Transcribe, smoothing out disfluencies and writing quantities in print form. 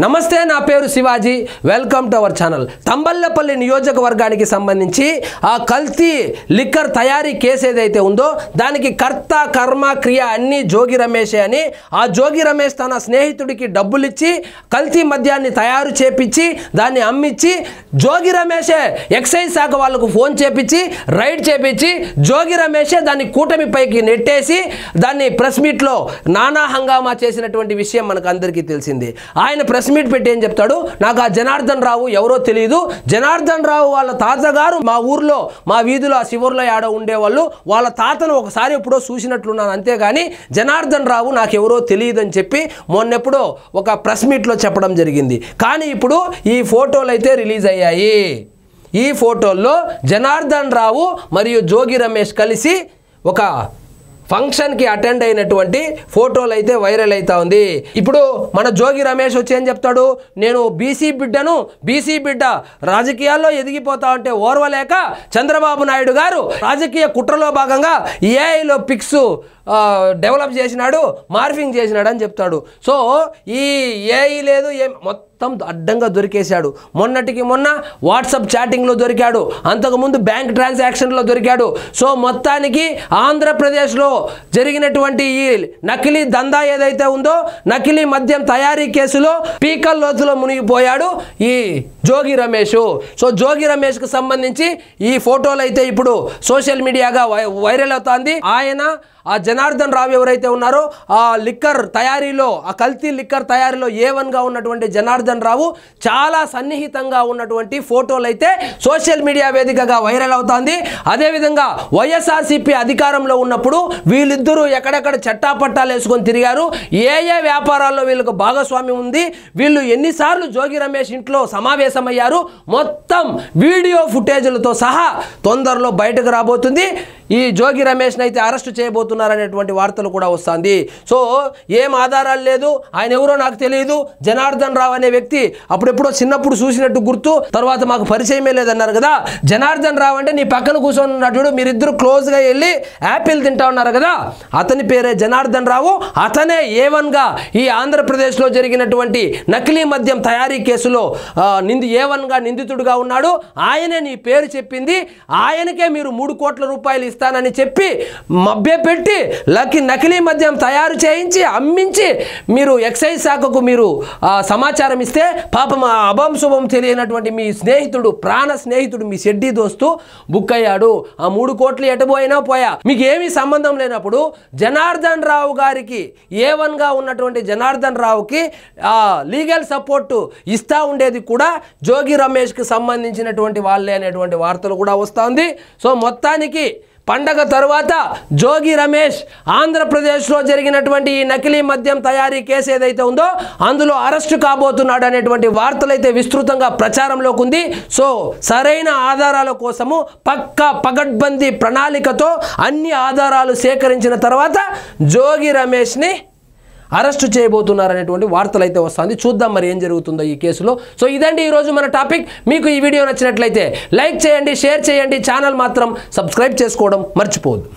నమస్తే, నా పేరు Shivaji. Welcome to our channel. Thamballapalle నియోజకవర్గానికి సంబంధించి ఆ కల్తీ లిక్కర్ తయారీ కేసు ఏదైతే ఉందో దానికి కర్త కర్మ క్రియ అన్నీ జోగి రమేషే అని ఆ జోగి రమేష్ తన స్నేహితుడికి డబ్బులు ఇచ్చి కల్తీ మద్యాన్ని తయారు చేపించి దాన్ని అమ్మించి జోగి రమేషే ఎక్సైజ్ శాఖ వాళ్ళకు ఫోన్ చేపించి రైడ్ చేపించి జోగి రమేషే దాన్ని కూటమి పైకి నెట్టేసి దాన్ని ప్రెస్ మీట్లో నానా హంగామా చేసినటువంటి విషయం మనకు అందరికీ తెలిసింది. ఆయన ప్రెస్ మీట్ పెట్టి ఏం చెప్తాడు, నాకు ఆ జనార్దన్ రావు ఎవరో తెలియదు, జనార్దన్ రావు వాళ్ళ తాతగారు మా ఊర్లో మా వీధిలో ఆ శివర్లో ఆడ ఉండేవాళ్ళు, వాళ్ళ తాతను ఒకసారి ఎప్పుడో చూసినట్లున్నాను, అంతేగాని జనార్దన్ రావు నాకెవరో తెలియదు అని చెప్పి మొన్నెప్పుడో ఒక ప్రెస్ మీట్లో చెప్పడం జరిగింది. కానీ ఇప్పుడు ఈ ఫోటోలు అయితే రిలీజ్ అయ్యాయి. ఈ ఫోటోల్లో జనార్దన్ రావు మరియు జోగి రమేష్ కలిసి ఒక ఫంక్షన్కి అటెండ్ అయినటువంటి ఫోటోలు అయితే వైరల్ అవుతా ఉంది. ఇప్పుడు మన జోగి రమేష్ వచ్చి ఏం చెప్తాడు, నేను బీసీ బిడ్డను, బీసీ బిడ్డ రాజకీయాల్లో ఎదిగిపోతా ఉంటే ఓర్వలేక చంద్రబాబు నాయుడు గారు రాజకీయ కుట్రలో భాగంగా ఏఐలో పిక్స్ డెవలప్ చేసినాడు, మార్ఫింగ్ చేసినాడు అని చెప్తాడు. సో ఈ ఏఐ లేదు, మొత్తం అడ్డంగా దొరికేశాడు. మొన్నటికి మొన్న వాట్సాప్ చాటింగ్లో దొరికాడు, అంతకుముందు బ్యాంక్ ట్రాన్సాక్షన్లో దొరికాడు. సో మొత్తానికి ఆంధ్రప్రదేశ్లో జరిగినటువంటి ఈ నకిలీ దందా ఏదైతే ఉందో, నకిలీ మద్యం తయారీ కేసులో పీకల్ లోతులో మునిగిపోయాడు ఈ జోగి రమేష్. సో జోగి రమేష్కి సంబంధించి ఈ ఫోటోలు అయితే ఇప్పుడు సోషల్ మీడియాగా వైరల్ అవుతుంది. ఆయన ఆ జనార్దన్ రావు ఎవరైతే ఉన్నారో ఆ లిక్కర్ తయారీలో, ఆ కల్తీ లిక్కర్ తయారీలో A1గా ఉన్నటువంటి జనార్దన్ రావు చాలా సన్నిహితంగా ఉన్నటువంటి ఫోటోలు అయితే సోషల్ మీడియా వేదికగా వైరల్ అవుతుంది. అదేవిధంగా వైఎస్ఆర్సీపీ అధికారంలో ఉన్నప్పుడు వీళ్ళిద్దరూ ఎక్కడెక్కడ చట్టాపట్టాలు వేసుకొని తిరిగారు, ఏ వ్యాపారాల్లో వీళ్ళకు భాగస్వామ్యం ఉంది, వీళ్ళు ఎన్నిసార్లు జోగి రమేష్ ఇంట్లో సమావేశమయ్యారు, మొత్తం వీడియో ఫుటేజ్లతో సహా తొందరలో బయటకు రాబోతుంది. ఈ జోగి రమేష్ని అయితే అరెస్ట్ చేయబోతున్నారనేటువంటి వార్తలు కూడా వస్తుంది. సో ఏం ఆధారాలు లేదు, ఆయన ఎవరో నాకు తెలియదు, జనార్దన్ రావు అనే వ్యక్తి అప్పుడెప్పుడో చిన్నప్పుడు చూసినట్టు గుర్తు, తర్వాత మాకు పరిచయమే లేదన్నారు కదా. జనార్దన్ రావు అంటే నీ పక్కన కూర్చొని ఉన్నట్టు మీరిద్దరు క్లోజ్గా వెళ్ళి యాపిల్ తింటా ఉన్నారు కదా, అతని పేరే జనార్దన్ రావు. అతనే A1గా ఈ ఆంధ్రప్రదేశ్లో జరిగినటువంటి నకిలీ మద్యం తయారీ కేసులో A1గా నిందితుడుగా ఉన్నాడు. ఆయనే నీ పేరు చెప్పింది, ఆయనకే మీరు 3 కోట్ల రూపాయలు ఇస్తానని చెప్పి మభ్యపెట్టి నకిలీ మద్యం తయారు చేయించి అమ్మించి మీరు ఎక్సైజ్ శాఖకు మీరు సమాచారం ఇస్తే పాపం అభం శుభం తెలియనటువంటి మీ స్నేహితుడు, ప్రాణ స్నేహితుడు, మీ షెడ్డీ దోస్తు బుక్ అయ్యాడు. ఆ 3 కోట్లు ఎటుపోయినా పోయా, మీకు ఏమీ సంబంధం లేనప్పుడు జనార్దన్ రావు గారికి A1గా ఉన్నటువంటి జనార్దన్ రావుకి లీగల్ సపోర్ట్ ఇస్తా ఉండేది కూడా జోగి రమేష్కి సంబంధించినటువంటి వాళ్ళే అనేటువంటి వార్తలు కూడా వస్తుంది. సో మొత్తానికి పండగ తరువాత జోగి రమేష్ ఆంధ్రప్రదేశ్లో జరిగినటువంటి ఈ నకిలీ మద్యం తయారీ కేసు ఏదైతే ఉందో అందులో అరెస్టు కాబోతున్నాడు అనేటువంటి వార్తలు అయితే విస్తృతంగా ప్రచారంలోకి ఉంది. సో సరైన ఆధారాల కోసము పగడ్బందీ ప్రణాళికతో అన్ని ఆధారాలు సేకరించిన తర్వాత జోగి రమేష్ని అరెస్టు చేయబోతున్నారనేటువంటి వార్తలు అయితే వస్తుంది. చూద్దాం మరి ఏం జరుగుతుందో ఈ కేసులో. సో ఇదండి ఈరోజు మన టాపిక్. మీకు ఈ వీడియో నచ్చినట్లయితే లైక్ చేయండి, షేర్ చేయండి, ఛానల్ మాత్రం సబ్స్క్రైబ్ చేసుకోవడం మర్చిపోవద్దు.